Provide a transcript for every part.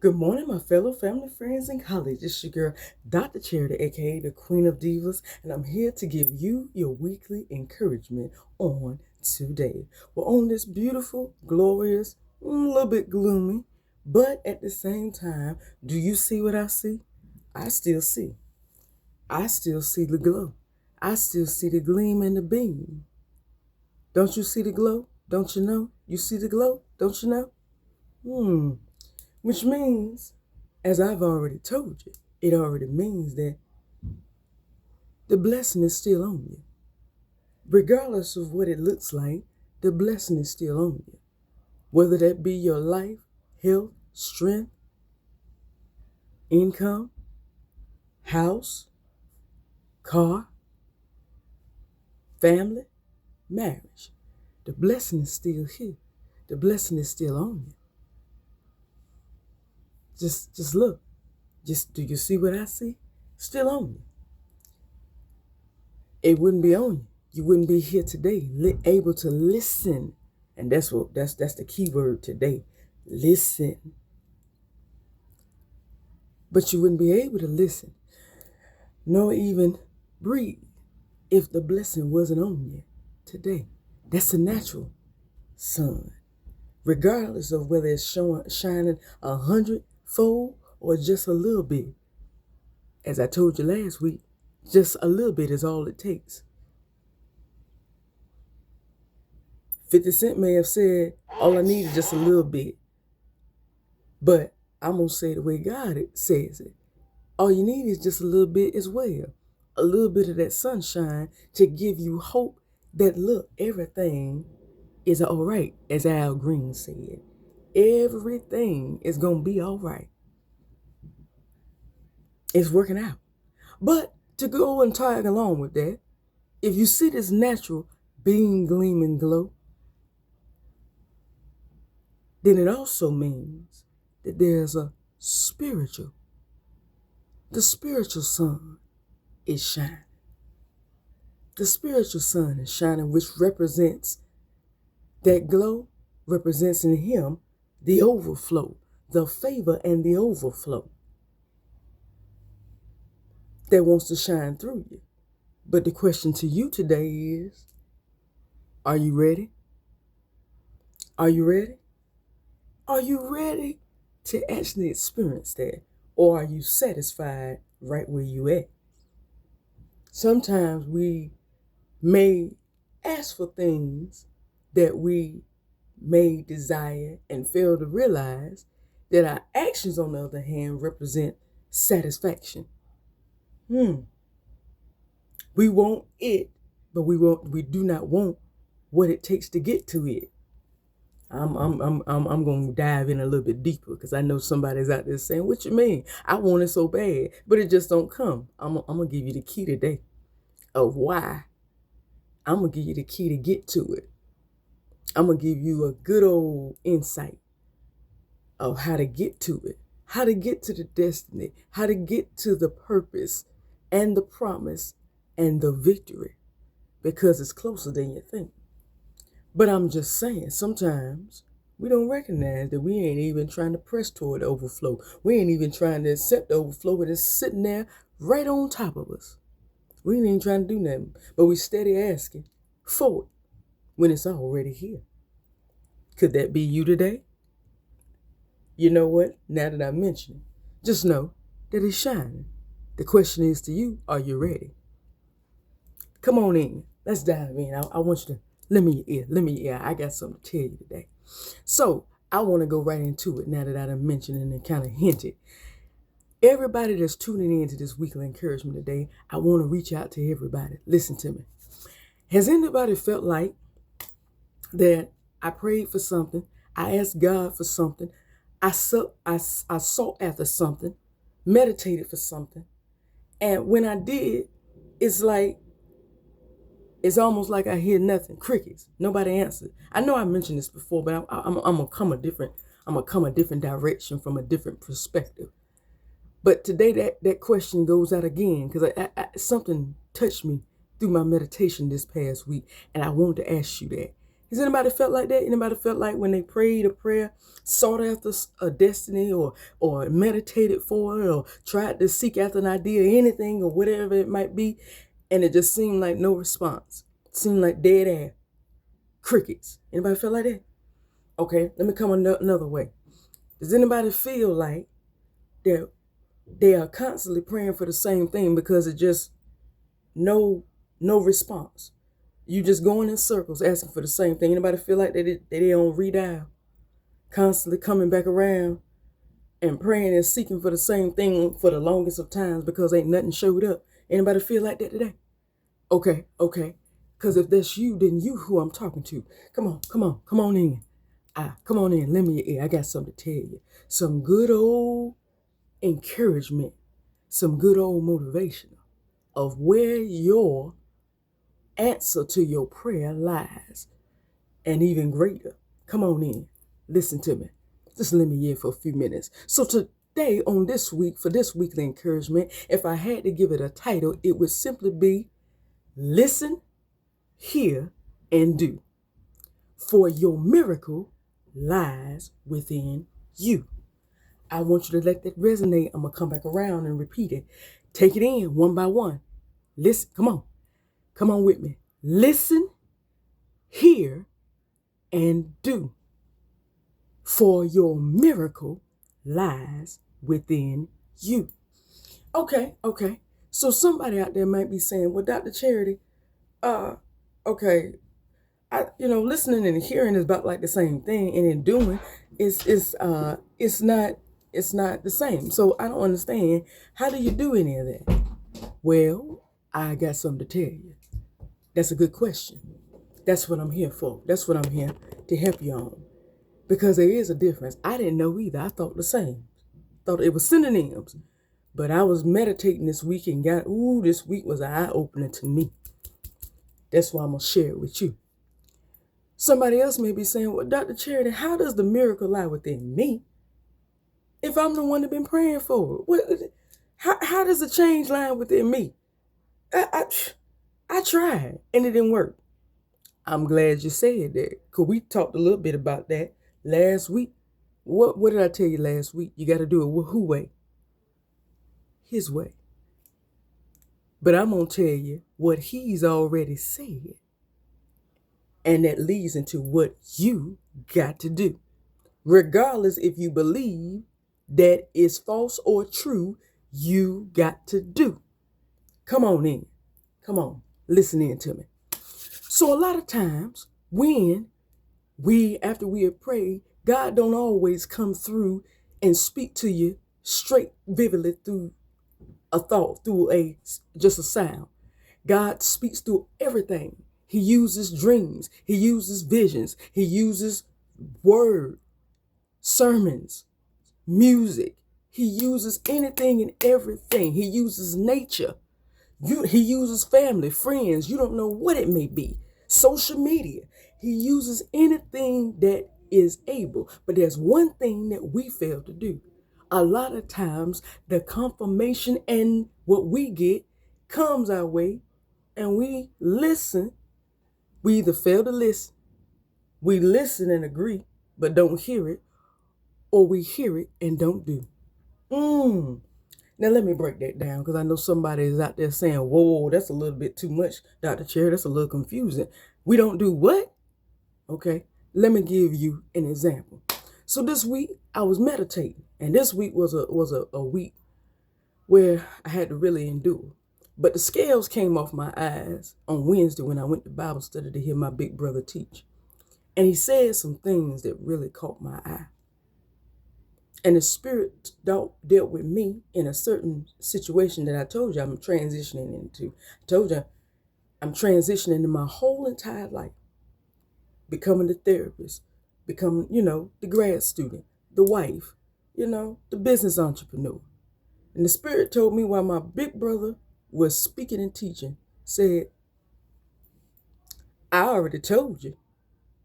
Good morning, my fellow family, friends, and colleagues. It's your girl, Dr. Charity, aka the Queen of Divas, and I'm here to give you your weekly encouragement on today. We're on this beautiful, glorious, a little bit gloomy, but at the same time, do you see what I see? I still see. I still see the glow. I still see the gleam and the beam. Don't you see the glow? Don't you know? You see the glow? Don't you know? Which means, as I've already told you, it already means that the blessing is still on you. Regardless of what it looks like, the blessing is still on you. Whether that be your life, health, strength, income, house, car, family, marriage. The blessing is still here. The blessing is still on you. Just look. Do you see what I see? Still on you. It wouldn't be on you. You wouldn't be here today, able to listen. And that's the key word today. Listen. But you wouldn't be able to listen, nor even breathe, if the blessing wasn't on you today. That's the natural sun. Regardless of whether it's shining 100-fold or just a little bit. As I told you last week, just a little bit is all it takes. 50 Cent may have said, all I need is just a little bit. But I'm going to say the way God says it. All you need is just a little bit as well. A little bit of that sunshine to give you hope that, look, everything is all right, as Al Green said. Everything is going to be all right. It's working out. But to go and tag along with that, if you see this natural beam, gleam, and glow, then it also means that there's a spiritual. The spiritual sun is shining. The spiritual sun is shining, which represents that glow, represents in him the overflow, the favor and the overflow that wants to shine through you. But the question to you today is, are you ready? Are you ready? Are you ready to actually experience that? Or are you satisfied right where you at? Sometimes we may ask for things that we may desire and fail to realize that our actions, on the other hand, represent satisfaction. We want it, but we do not want what it takes to get to it. I'm going to dive in a little bit deeper because I know somebody's out there saying, what you mean? I want it so bad, but it just don't come. I'm going to give you the key today of why. I'm going to give you the key to get to it. I'm going to give you a good old insight of how to get to it, how to get to the destiny, how to get to the purpose and the promise and the victory, because it's closer than you think. But I'm just saying, sometimes we don't recognize that we ain't even trying to press toward the overflow. We ain't even trying to accept the overflow, and it's sitting there right on top of us. We ain't even trying to do nothing, but we steady asking for it when it's already here. Could that be you today? You know what? Now that I mention it, just know that it's shining. The question is to you, are you ready? Come on in. Let's dive in. I want you to lend me your ear. I got something to tell you today. So I want to go right into it now that I done mentioned and kind of hinted. Everybody that's tuning in to this weekly encouragement today, I want to reach out to everybody. Listen to me. Has anybody felt like that I prayed for something, I asked God for something, I sought after something, meditated for something, and when I did, it's almost like I hear nothing, crickets. Nobody answered. I know I mentioned this before, but I'm gonna come a different direction from a different perspective. But today that question goes out again because something touched me through my meditation this past week, and I wanted to ask you that. Has anybody felt like that? Anybody felt like when they prayed a prayer, sought after a destiny, or meditated for it, or tried to seek after an idea, anything, or whatever it might be, and it just seemed like no response? It seemed like dead air, crickets. Anybody feel like that? Okay, let me come another way. Does anybody feel like they are constantly praying for the same thing because it just no response? You just going in circles asking for the same thing. Anybody feel like they on redial, constantly coming back around and praying and seeking for the same thing for the longest of times because ain't nothing showed up? Anybody feel like that today? Okay. Because if that's you, then you who I'm talking to. Come on in. Come on in. Lend me your ear. I got something to tell you. Some good old encouragement, some good old motivation of where your answer to your prayer lies, and even greater. Come on in. Listen to me. Just let me in for a few minutes. So today, on this week, for this weekly encouragement, if I had to give it a title, it would simply be Listen, Hear, and Do. For your miracle lies within you. I want you to let that resonate. I'm going to come back around and repeat it. Take it in one by one. Listen, come on with me. Listen, hear, and do. For your miracle lies within you. Okay. So somebody out there might be saying, well, Dr. Charity, okay, listening and hearing is about like the same thing, and in doing it's not the same. So I don't understand. How do you do any of that? Well, I got something to tell you. That's a good question. That's what I'm here for. That's what I'm here to help you on. Because there is a difference. I didn't know either. I thought the same. Thought it was synonyms. But I was meditating this week and this week was an eye-opener to me. That's why I'm going to share it with you. Somebody else may be saying, well, Dr. Charity, how does the miracle lie within me if I'm the one that's been praying for it? How does the change lie within me? I tried and it didn't work. I'm glad you said that, because we talked a little bit about that last week. What did I tell you last week? You got to do it who way? His way. But I'm going to tell you what he's already said. And that leads into what you got to do. Regardless if you believe that is false or true, you got to do. Come on in. Come on. Listen in to me. So a lot of times when after we have prayed, God don't always come through and speak to you straight, vividly through a thought, through just a sound. God speaks through everything. He uses dreams. He uses visions. He uses word, sermons, music. He uses anything and everything. He uses nature. He uses family, friends. You don't know what it may be. Social media. He uses anything that is able. But there's one thing that we fail to do. A lot of times the confirmation and what we get comes our way, and we listen. We either fail to listen, we listen and agree, but don't hear it, or we hear it and don't do. Now let me break that down, because I know somebody is out there saying, whoa, that's a little bit too much, Dr. Cherry. That's a little confusing. We don't do what? Okay, let me give you an example. So this week I was meditating, and this week was a week where I had to really endure. But the scales came off my eyes on Wednesday when I went to Bible study to hear my big brother teach. And he said some things that really caught my eye. And the Spirit dealt with me in a certain situation that I told you I'm transitioning into. I told you I'm transitioning in my whole entire life. Becoming the therapist, becoming, the grad student, the wife, the business entrepreneur. And the Spirit told me while my big brother was speaking and teaching, said, I already told you.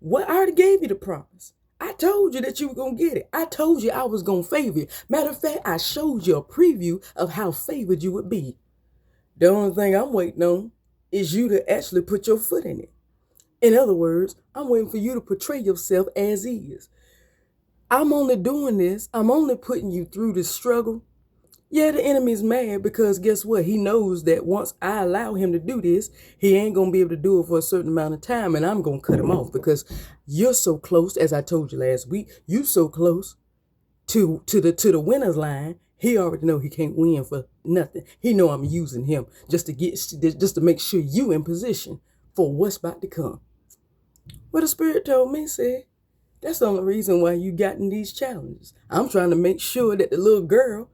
What? I already gave you the promise. I told you that you were going to get it. I told you I was going to favor you. Matter of fact, I showed you a preview of how favored you would be. The only thing I'm waiting on is you to actually put your foot in it. In other words, I'm waiting for you to portray yourself as is. I'm only doing this, I'm only putting you through this struggle. Yeah, the enemy's mad because guess what? He knows that once I allow him to do this, he ain't going to be able to do it for a certain amount of time, and I'm going to cut him off because you're so close, as I told you last week, you so close to the winner's line. He already know he can't win for nothing. He know I'm using him just to make sure you in position for what's about to come. What the Spirit told me said, that's the only reason why you got in these challenges. I'm trying to make sure that the little girl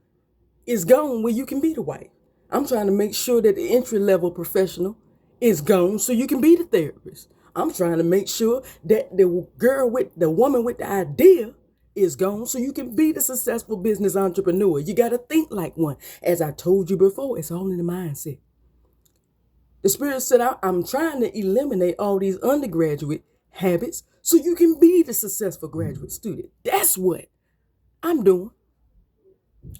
is gone where you can be the wife. I'm trying to make sure that the entry-level professional is gone so you can be the therapist. I'm trying to make sure that the woman with the idea is gone so you can be the successful business entrepreneur. You got to think like one. As I told you before, it's all in the mindset. The Spirit said, I'm trying to eliminate all these undergraduate habits so you can be the successful graduate student. That's what I'm doing.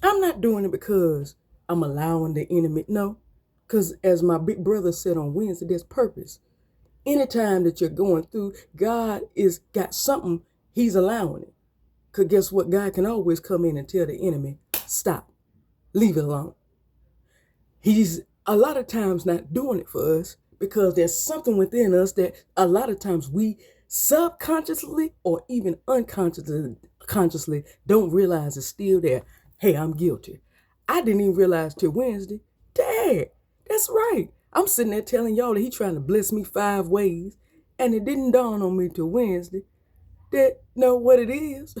I'm not doing it because I'm allowing the enemy. No, because as my big brother said on Wednesday, there's purpose. Anytime that you're going through, God is got something he's allowing it. Because guess what? God can always come in and tell the enemy, stop, leave it alone. He's a lot of times not doing it for us because there's something within us that a lot of times we subconsciously or even unconsciously don't realize is still there. Hey, I'm guilty. I didn't even realize till Wednesday. Dad, that's right. I'm sitting there telling y'all that he trying to bless me 5 ways. And it didn't dawn on me till Wednesday that know what it is.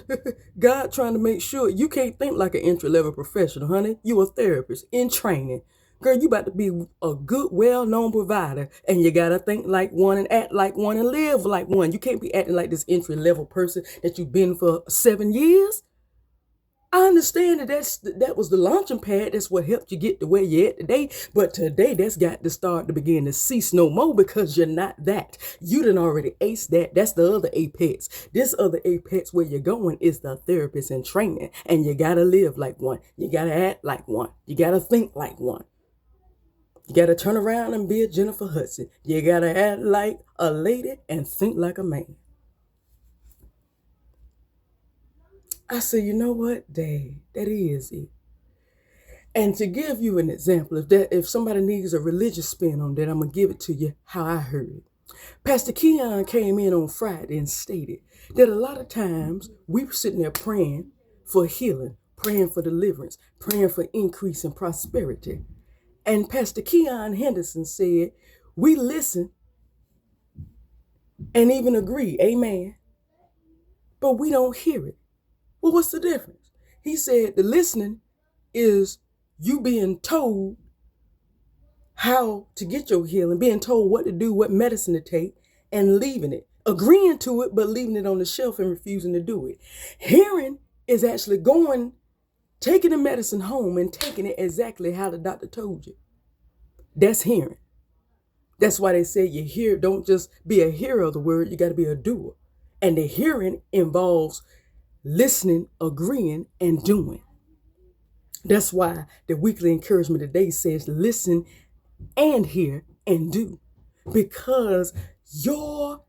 God trying to make sure you can't think like an entry-level professional, honey. You a therapist in training. Girl, you about to be a good, well-known provider, and you got to think like one and act like one and live like one. You can't be acting like this entry-level person that you've been for 7 years. I understand that was the launching pad. That's what helped you get to where you're at today. But today, that's got to start to begin to cease no more because you're not that. You done already aced that. That's the other apex. This other apex where you're going is the therapist in training. And you got to live like one. You got to act like one. You got to think like one. You got to turn around and be a Jennifer Hudson. You got to act like a lady and think like a man. I said, you know what, Dad, that is it. And to give you an example, if somebody needs a religious spin on that, I'm going to give it to you how I heard it. Pastor Keon came in on Friday and stated that a lot of times we were sitting there praying for healing, praying for deliverance, praying for increase and prosperity. And Pastor Keon Henderson said, we listen and even agree, amen, but we don't hear it. Well, what's the difference? He said the listening is you being told how to get your healing, being told what to do, what medicine to take, and leaving it. Agreeing to it, but leaving it on the shelf and refusing to do it. Hearing is actually taking the medicine home and taking it exactly how the doctor told you. That's hearing. That's why they say you hear, don't just be a hearer of the word, you got to be a doer. And the hearing involves listening, agreeing, and doing. That's why the weekly encouragement today says listen and hear and do. Because your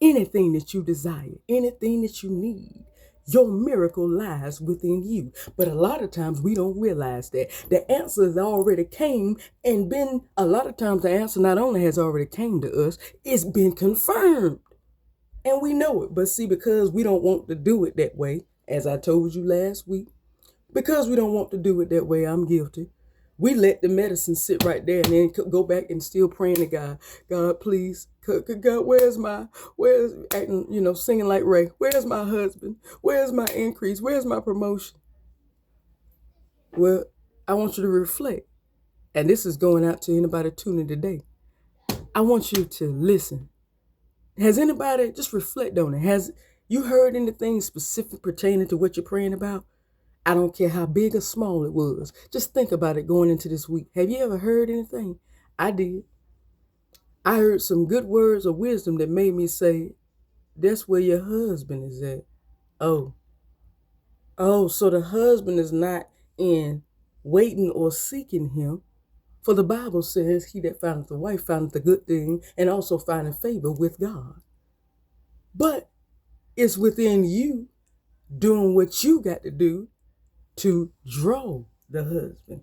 anything that you desire, anything that you need, your miracle lies within you. But a lot of times we don't realize that. The answer has already came and a lot of times the answer not only has already came to us, it's been confirmed. And we know it. But see, because we don't want to do it that way, as I told you last week, because we don't want to do it that way, I'm guilty. We let the medicine sit right there and then go back and still praying to God. God, please, God, where's acting, singing like Ray. Where's my husband? Where's my increase? Where's my promotion? Well, I want you to reflect. And this is going out to anybody tuning today. I want you to listen. Has anybody, just reflect on it. Has you heard anything specific pertaining to what you're praying about? I don't care how big or small it was. Just think about it going into this week. Have you ever heard anything? I did. I heard some good words of wisdom that made me say, that's where your husband is at. Oh, so the husband is not in waiting or seeking him. For the Bible says, he that findeth a wife findeth a good thing, and also findeth favor with God. But it's within you doing what you got to do to draw the husband.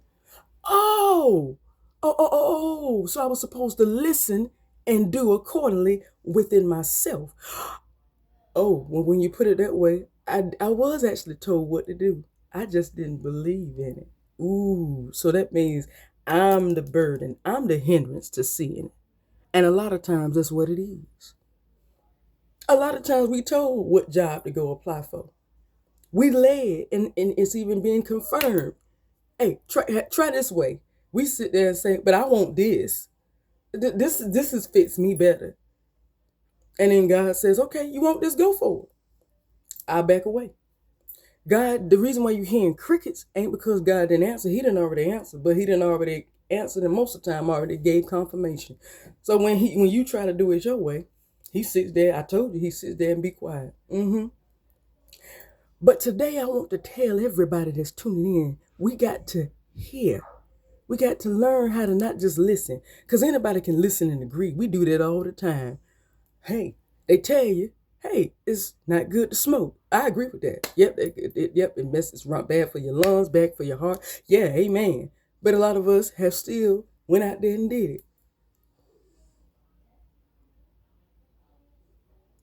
So I was supposed to listen and do accordingly within myself. Oh, well, when you put it that way, I was actually told what to do. I just didn't believe in it. Ooh, so that means I'm the burden. I'm the hindrance to seeing it. And a lot of times that's what it is. A lot of times we told what job to go apply for. We led, and it's even being confirmed. Hey, try this way. We sit there and say, but I want this. This fits me better. And then God says, okay, you want this, go for it. I'll back away. God, the reason why you're hearing crickets ain't because God didn't answer. He didn't already answer, but he didn't already answer, and most of the time already gave confirmation. So when you try to do it your way, he sits there. I told you, he sits there and be quiet. But today I want to tell everybody that's tuning in, we got to hear. We got to learn how to not just listen, because anybody can listen and agree. We do that all the time. Hey, they tell you, hey, it's not good to smoke. I agree with that. Yep, it messes around, bad for your lungs, bad for your heart. Yeah, amen. But a lot of us have still went out there and did it.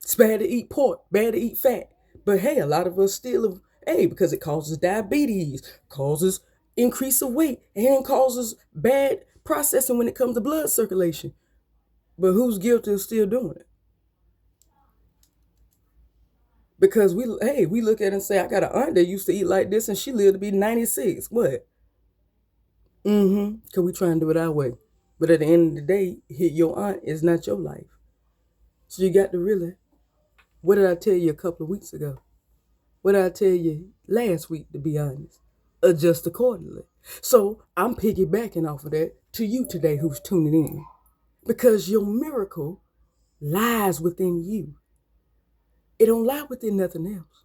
It's bad to eat pork, bad to eat fat. But hey, a lot of us still, because it causes diabetes, causes increase of weight, and causes bad processing when it comes to blood circulation. But who's guilty of still doing it? Because we look at it and say, I got an aunt that used to eat like this and she lived to be 96. What? Because we try and do it our way. But at the end of the day, your aunt is not your life. So you got to really, what did I tell you a couple of weeks ago? What did I tell you last week, to be honest? Adjust accordingly. So I'm piggybacking off of that to you today who's tuning in. Because your miracle lies within you. It don't lie within nothing else.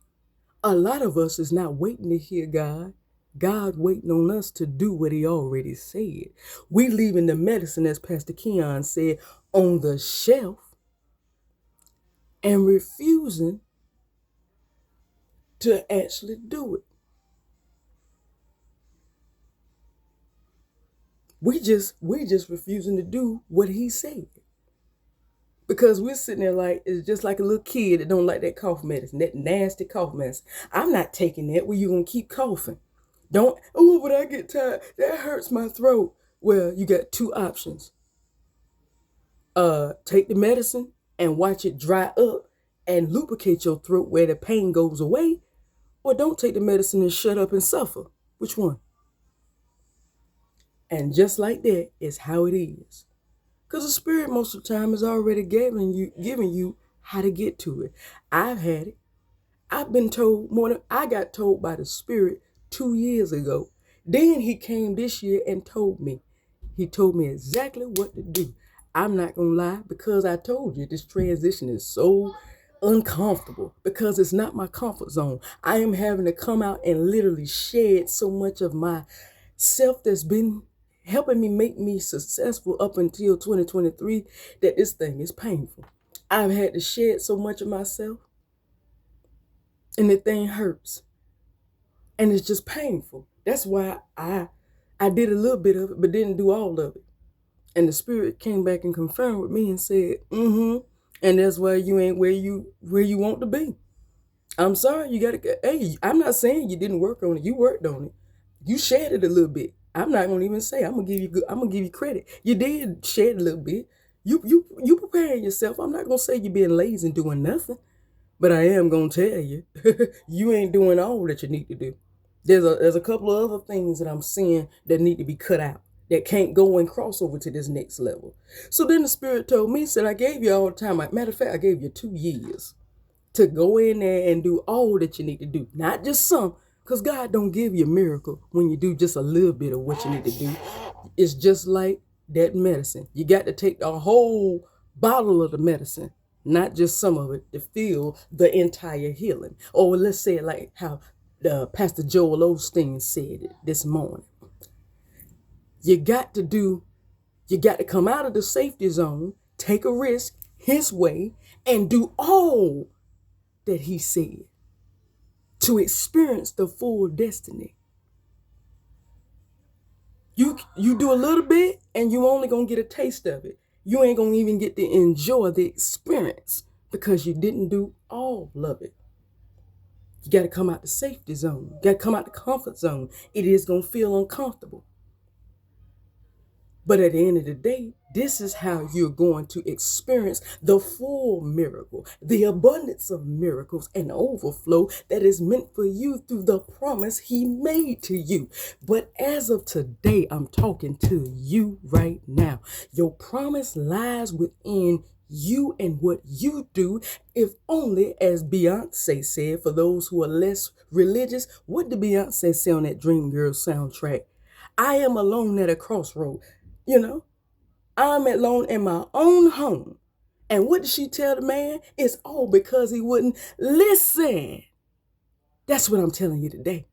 A lot of us is not waiting to hear God. God waiting on us to do what he already said. We leaving the medicine, as Pastor Keon said, on the shelf and refusing to actually do it. We just refusing to do what he said. Because we're sitting there like, it's just like a little kid that don't like that cough medicine, that nasty cough medicine. I'm not taking that. Well, you're going to keep coughing. But I get tired. That hurts my throat. Well, you got two options. Take the medicine and watch it dry up and lubricate your throat where the pain goes away. Or don't take the medicine and shut up and suffer. Which one? And just like that is how it is. Because the Spirit most of the time is already giving you how to get to it. I've had it. I've been told more than I got told by the Spirit 2 years ago. Then he came this year and told me. He told me exactly what to do. I'm not going to lie, because I told you this transition is so uncomfortable because it's not my comfort zone. I am having to come out and literally shed so much of my self that's been helping me make me successful up until 2023 that this thing is painful. I've had to shed so much of myself and the thing hurts and it's just painful. That's why I did a little bit of it but didn't do all of it. And the Spirit came back and confirmed with me and said, and that's why you ain't where you want to be. I'm sorry, you gotta get, I'm not saying you didn't work on it. You worked on it. You shared it a little bit. I'm not gonna even say, I'm gonna give you credit. You did shed a little bit. You preparing yourself. I'm not gonna say you're being lazy and doing nothing, but I am gonna tell you, you ain't doing all that you need to do. There's a couple of other things that I'm seeing that need to be cut out, that can't go and cross over to this next level. So then the Spirit told me, said, I gave you all the time. Matter of fact, I gave you 2 years to go in there and do all that you need to do, not just some, because God don't give you a miracle when you do just a little bit of what you need to do. It's just like that medicine. You got to take the whole bottle of the medicine, not just some of it, to feel the entire healing. Or let's say it like how Pastor Joel Osteen said it this morning. You got to come out of the safety zone, take a risk his way, and do all that he said to experience the full destiny. You do a little bit and you only gonna get a taste of it. You ain't gonna even get to enjoy the experience because you didn't do all of it. You got to come out the safety zone. You got to come out the comfort zone. It is gonna feel uncomfortable. But at the end of the day, this is how you're going to experience the full miracle, the abundance of miracles and overflow that is meant for you through the promise he made to you. But as of today, I'm talking to you right now. Your promise lies within you and what you do, if only, as Beyonce said, for those who are less religious. What did Beyonce say on that Dreamgirls soundtrack? I am alone at a crossroad. I'm alone in my own home. And what did she tell the man? It's all because he wouldn't listen. That's what I'm telling you today.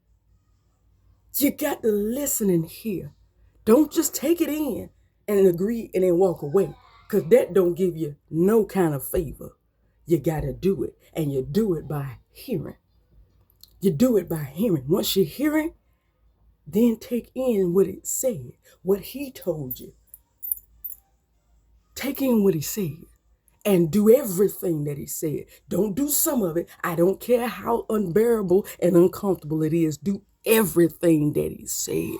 You got to listen and hear. Don't just take it in and agree and then walk away, because that don't give you no kind of favor. You got to do it, and you do it by hearing. You do it by hearing. Once you're hearing, then take in what it said, what he told you. Take in what he said and do everything that he said. Don't do some of it. I don't care how unbearable and uncomfortable it is. Do everything that he said.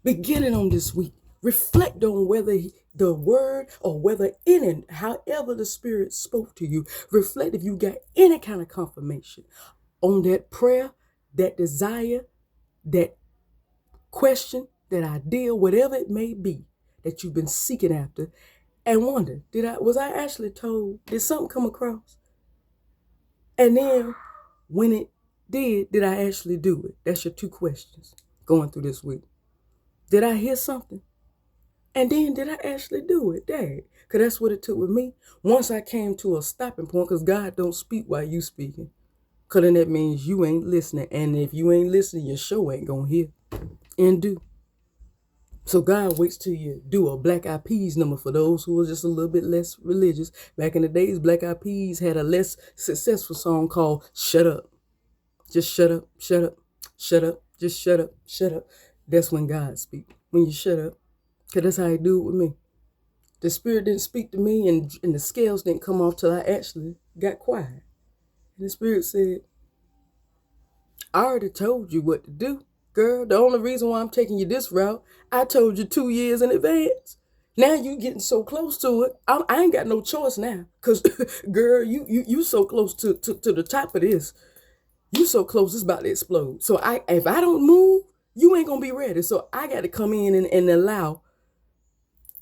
Beginning on this week, reflect on whether the word or whether in it, however the Spirit spoke to you, reflect if you got any kind of confirmation on that prayer, that desire, that question, that idea, whatever it may be that you've been seeking after, and wonder, was I actually told? Did something come across? And then when it did I actually do it? That's your two questions going through this week. Did I hear something? And then did I actually do it? Dang. Because that's what it took with me. Once I came to a stopping point, because God don't speak while you speaking. Because then that means you ain't listening. And if you ain't listening, your show ain't going to hear and do. So God waits till you do a Black Eyed Peas number for those who are just a little bit less religious. Back in the days, Black Eyed Peas had a less successful song called Shut Up. Just shut up, shut up, shut up, just shut up, shut up. That's when God speaks. When you shut up. Because that's how he do it with me. The Spirit didn't speak to me and the scales didn't come off till I actually got quiet. And the Spirit said, I already told you what to do. Girl, the only reason why I'm taking you this route, I told you 2 years in advance. Now you getting so close to it, I ain't got no choice now. Because, girl, you so close to the top of this. You so close, it's about to explode. So if I don't move, you ain't going to be ready. So I got to come in and allow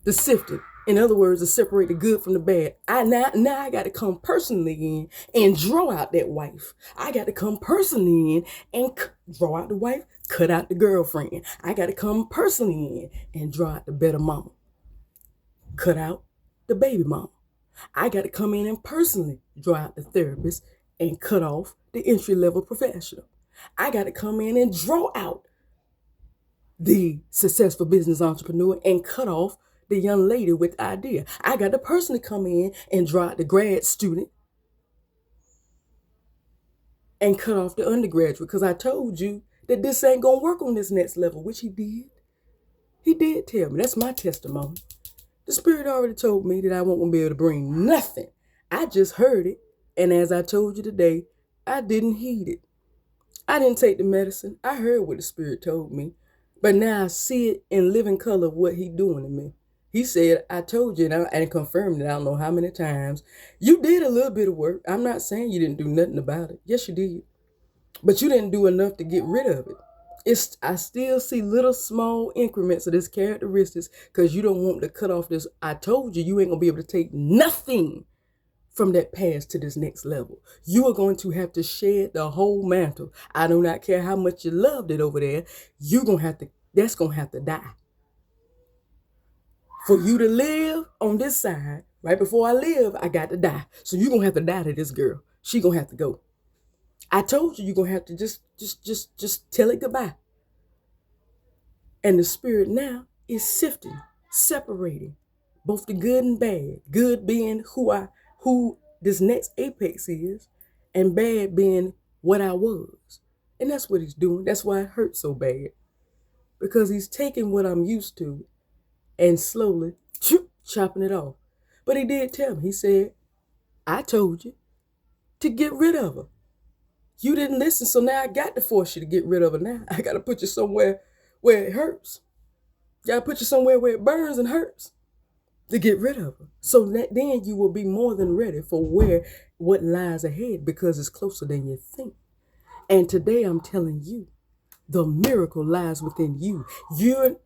the sifting. In other words, to separate the good from the bad. Now I got to come personally in and draw out that wife. I got to come personally in and draw out the wife, cut out the girlfriend. I got to come personally in and draw out the better mama, cut out the baby mama. I got to come in and personally draw out the therapist and cut off the entry-level professional. I got to come in and draw out the successful business entrepreneur and cut off the young lady with idea. I got the person to come in and draw out the grad student and cut off the undergraduate, because I told you that this ain't going to work on this next level, which he did. He did tell me. That's my testimony. The Spirit already told me that I won't be able to bring nothing. I just heard it. And as I told you today, I didn't heed it. I didn't take the medicine. I heard what the Spirit told me. But now I see it in living color of what he doing to me. He said, I told you, and confirmed it I don't know how many times. You did a little bit of work. I'm not saying you didn't do nothing about it. Yes, you did. But you didn't do enough to get rid of it. I still see little small increments of this characteristics, because you don't want to cut off this. I told you ain't going to be able to take nothing from that past to this next level. You are going to have to shed the whole mantle. I do not care how much you loved it over there. That's going to have to die. For you to live on this side, right before I live, I got to die. So you're going to have to die to this girl. She going to have to go. I told you you're going to have to just tell it goodbye. And the Spirit now is sifting, separating both the good and bad. Good being who this next apex is, and bad being what I was. And that's what he's doing. That's why it hurts so bad. Because he's taking what I'm used to and slowly chopping it off. But he did tell me, he said, I told you to get rid of her. You didn't listen, so now I got to force you to get rid of her now. I got to put you somewhere where it hurts. Got to put you somewhere where it burns and hurts to get rid of her. So that then you will be more than ready for what lies ahead, because it's closer than you think. And today I'm telling you, the miracle lies within you. You're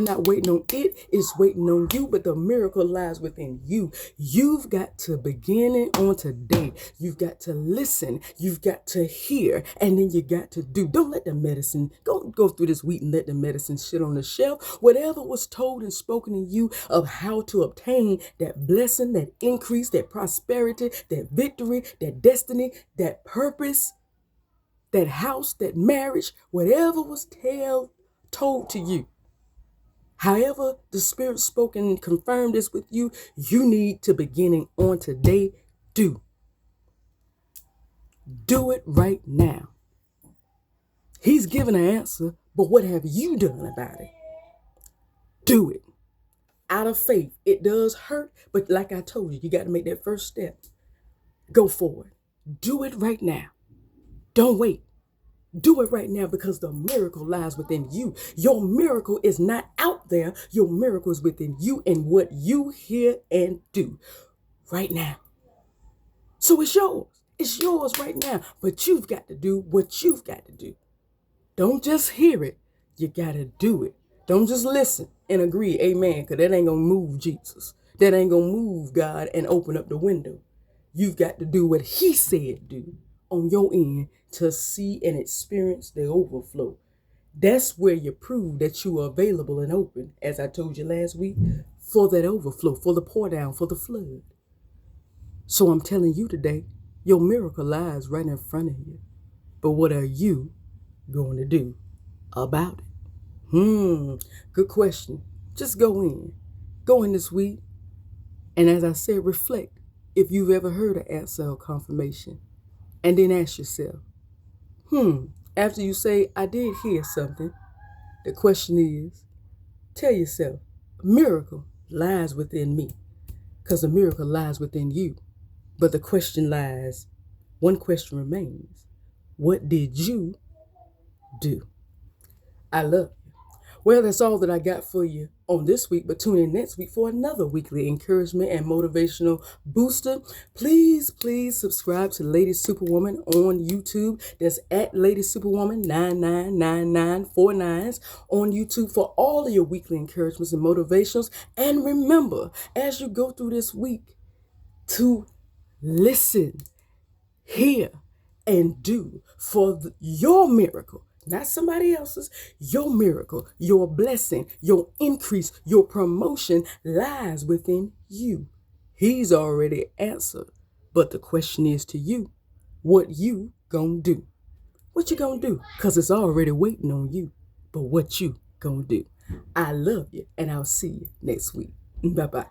not waiting on it, it's waiting on you, but the miracle lies within you. You've got to begin it on today. You've got to listen, you've got to hear, and then you got to do. Don't let the medicine, go through this week and let the medicine sit on the shelf. Whatever was told and spoken to you of how to obtain that blessing, that increase, that prosperity, that victory, that destiny, that purpose, that house, that marriage, whatever was told to you, however the Spirit spoke and confirmed this with you, you need to beginning on today. Do it right now. He's given an answer, but what have you done about it? Do it. Out of faith. It does hurt, but like I told you, you got to make that first step. Go forward. Do it right now. Don't wait. Do it right now, because the miracle lies within you. Your miracle is not out there. Your miracle is within you and what you hear and do right now. So it's yours. It's yours right now. But you've got to do what you've got to do. Don't just hear it. You got to do it. Don't just listen and agree, amen, because that ain't going to move Jesus. That ain't going to move God and open up the window. You've got to do what he said do on your end to see and experience the overflow. That's where you prove that you are available and open, as I told you last week, for that overflow, for the pour down, for the flood. So I'm telling you today, your miracle lies right in front of you. But what are you going to do about it? Good question. Just go in. Go in this week. And as I said, reflect if you've ever heard an answer or confirmation. And then ask yourself, after you say, I did hear something, the question is, tell yourself, miracle lies within me, because the miracle lies within you. But the question lies, one question remains. What did you do? I love you. Well, that's all that I got for you on this week, but tune in next week for another weekly encouragement and motivational booster. Please subscribe to Lady Superwoman on YouTube. That's at Lady Superwoman 999949s on YouTube for all of your weekly encouragements and motivations. And remember, as you go through this week, to listen, hear, and do for your miracle. Not somebody else's. Your miracle, your blessing, your increase, your promotion lies within you. He's already answered. But the question is to you, what you gonna do? What you gonna do? Because it's already waiting on you. But what you gonna do? I love you, and I'll see you next week. Bye-bye.